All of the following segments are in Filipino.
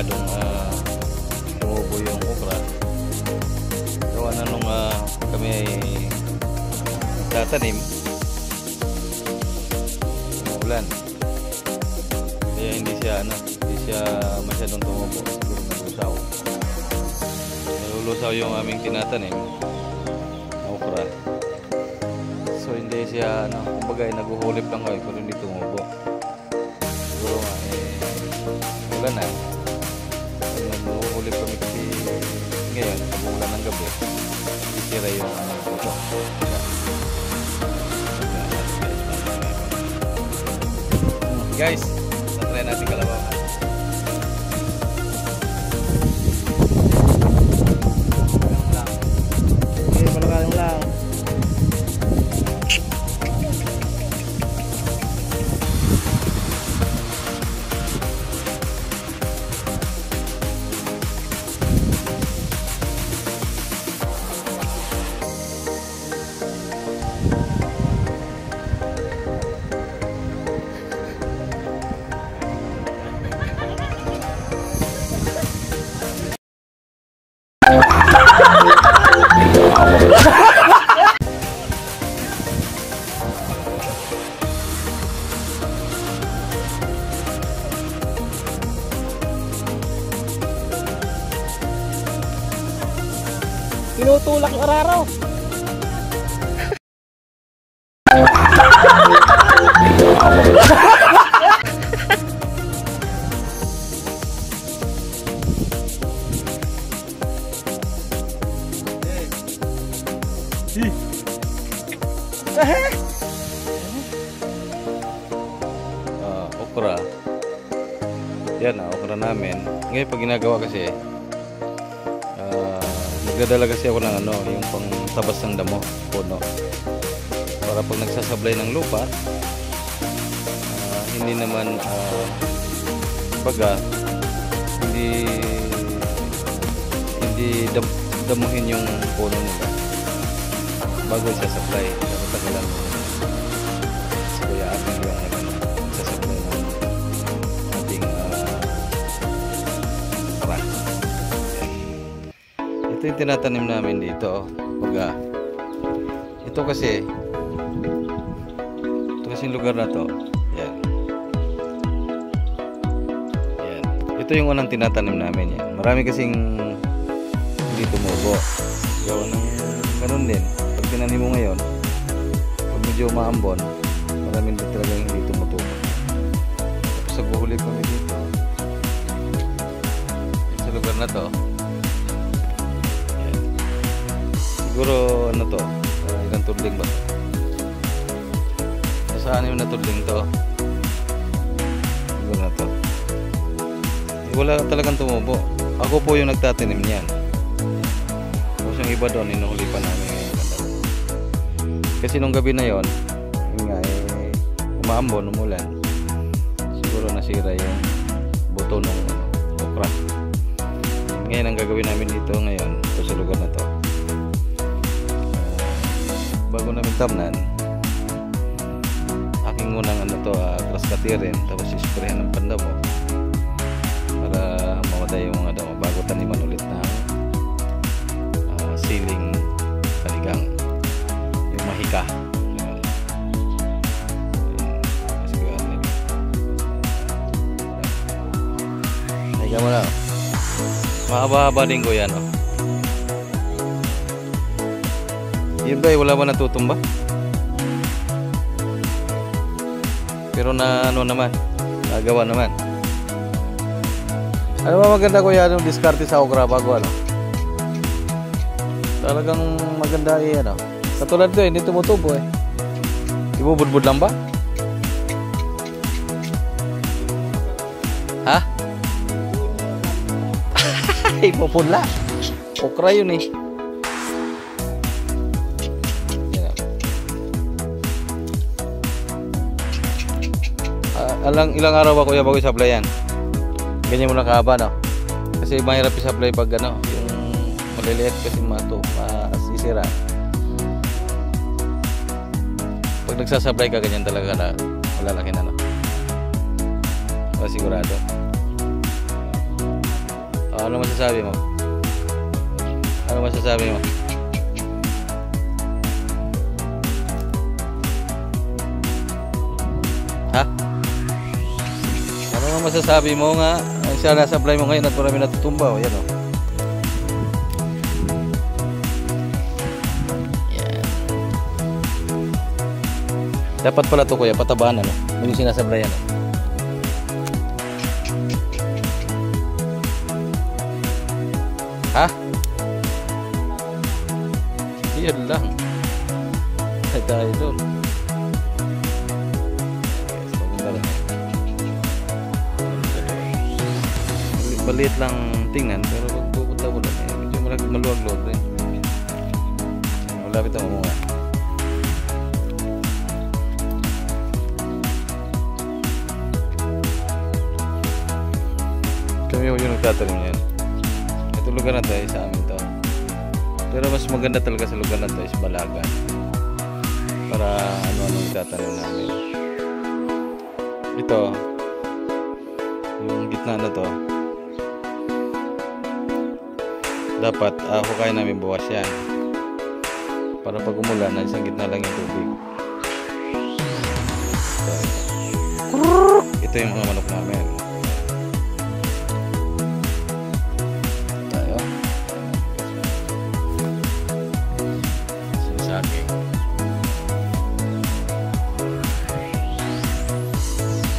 masyadong tumubo yung okra. Gawa na nung kami ay tatanim, ulan, kaya hindi siya masyadong tumubo. Siguro nalulusaw yung aming tinatanim okra. So hindi siya kumbaga naguhulip lang kayo pero hindi tumubo. Siguro nga ulan na. Naguhulip kami kasi ngayon pag ulan ng gabi isira yung ito. Guys, try natin kalabaw. Okay, malakalang lang. Tinutulak yung araraw. Okra. Yan okra namin. Ngayon pag ginagawa kasi nagdadala kasi ako ng yung pang tabas ng damo, puno. Para pag nagsasablay ng lupa, hindi naman baga hindi damuhin yung puno nila bago isasablay. Dapat tagalan mo si Kuya Ating yung isasablay ng ating okra. Ito yung tinatanim namin dito. Ito kasi yung lugar na to. Yan. Yan. Ito yung unang tinatanim namin yan. Marami kasing hindi tumubo. Gawa ng ganun din. Pag tinanim mo ngayon, pag medyo maambon, marami din talaga hindi tumutubo. Tapos naghuhuli kami dito. Sa lugar na to. Siguro to, ilang tudling ba? Sa anim na tudling to. Siguro na to. Wala talagang tumubo. Ako po yung nagtatanim niyan. Tapos yung iba doon, inuhuli pa namin ngayon. Kasi nung gabi na yon, umaambon, umulan. Siguro nasira yung buto ng okra. Ngayon ang gagawin namin dito ngayon, ito sa lugar na to. Bago namin tamnan, aking unang grass cutterin, tapos isprayan ng pandamo para mamatay yung mga damo bago taniman ulit ng siling panigang, yung mahika. Higa mo na. Mahaba-haba din ko yan. Yun ba, wala ba natutumba? Pero naman, nagawa naman. Ano ba maganda kuya yung diskarte sa okra bago talagang maganda katulad ko hindi tumutubo ibubudbud lang ba? Ha? Ipupudla. Okra yun ilang araw ba kuya bago i-supply yan? Ganyan mo na kahaba kasi mahirap i-supply pag yung maliliit kasi masisira. Pag nagsasablay ka ganyan talaga na malalaki na sigurado. Ano masasabi mo? Ano masasabi mo? Ha? Ano nga masasabi mo nga? Ang siya nasablay mo ngayon at marami natutumba. O, yan o. Yan. Dapat pala ito kuya, patabaan ano? Yung sinasablayan. Ha? Yan lang. Ay tayo doon. Baliit lang tingnan pero pag pupunta mo lang medyo maluwag-luwag rin. Malapit ang umunga. Kami yung nagtatanim yan. Ito lugar na tayo sa amin to. Pero mas maganda talaga sa lugar na to is Balagan. Para ano-ano itatanim namin. Ito yung gitna na to dapat hukayin namin buwas yan para pag umulan na isang gitna lang yung tubig. Ito yung mga manok namin. Tayo sasaki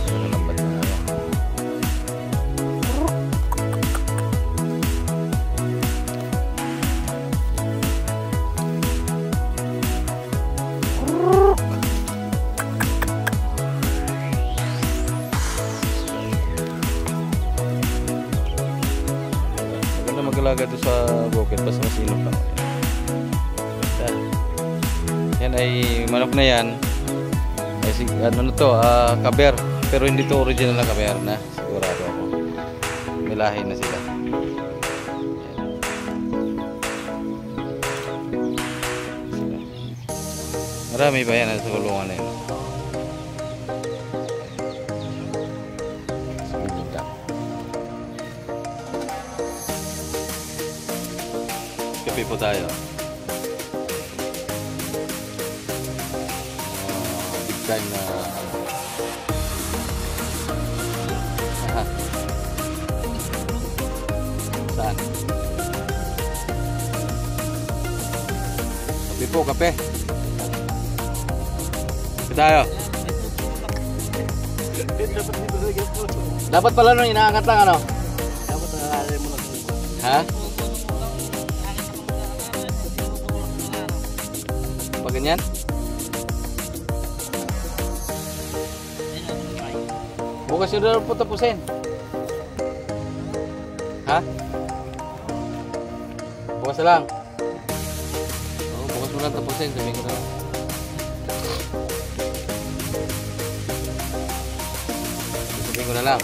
ano lambat na ano. Mag-alaga doon sa bukid basta masilap lang. Yan ay manok na yan ay ano na to, kaber, pero hindi to original na kaber na sigurado ako, milahin na sila. Marami pa yan sa kulungan na yun. Kape po tayo. Big time na saan? Kape po, kape. Kape tayo. Dapat pala nung inaangat lang ano? Dapat nalalalim mo lang. Ha? Pag ganyan? Bukas yun na po tapusin. Ha? Bukas na lang. Oo, bukas mo lang tapusin. Sabihin ko na lang. Sabihin ko na lang.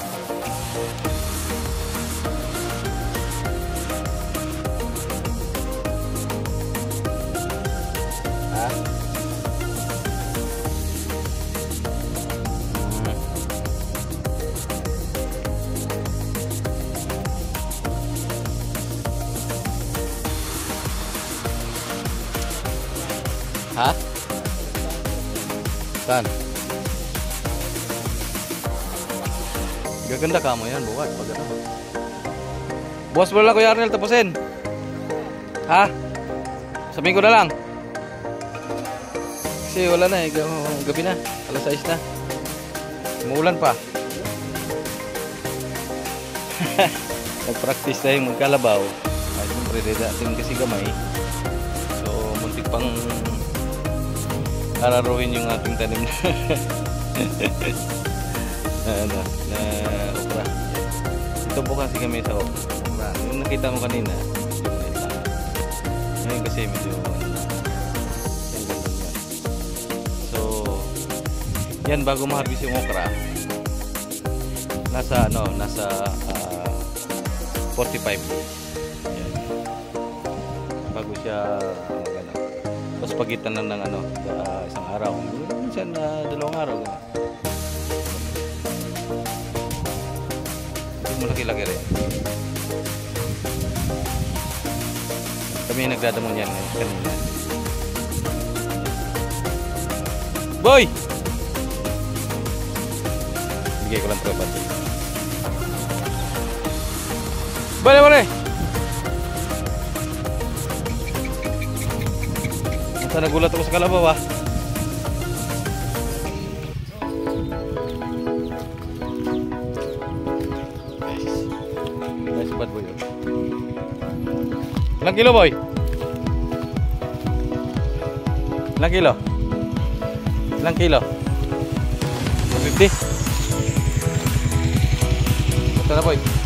Ha? Ha? Saan? Gaganda ka mo yan bukas pag ano. Bukas mo lang Kuya Arnel tapusin. Ha? Sabihin ko na lang. Kasi wala na eh, gabi na, alas 6 na. Umuulan pa. Nag-practice tayong magkalabaw. Ay, siyempre, dating kasi gamay. So, muntik pang araruhin yung ating tanim na ano, na okra. Ito po kasi kami sa okra. Yung nakita mo kanina, medyo maliit lang. Ngayon kasi medyo yan bago ma-harvest yung okra. Nasa ano, nasa 45 days. Yan. Bago siya ano. Tapos pagitan lang ng ano, isang araw. Minsan dalawang araw. Hindi mo laki-laki rin. Kami yung nagdadamon yan kanina. Boy! Bigay ko lang tropa. Boleh, boleh. Masa nagulat ako sa kalabaw ah. Nice bad boy. Ilang kilo boy? Ilang kilo? Ilang kilo? 150? Ito na boy.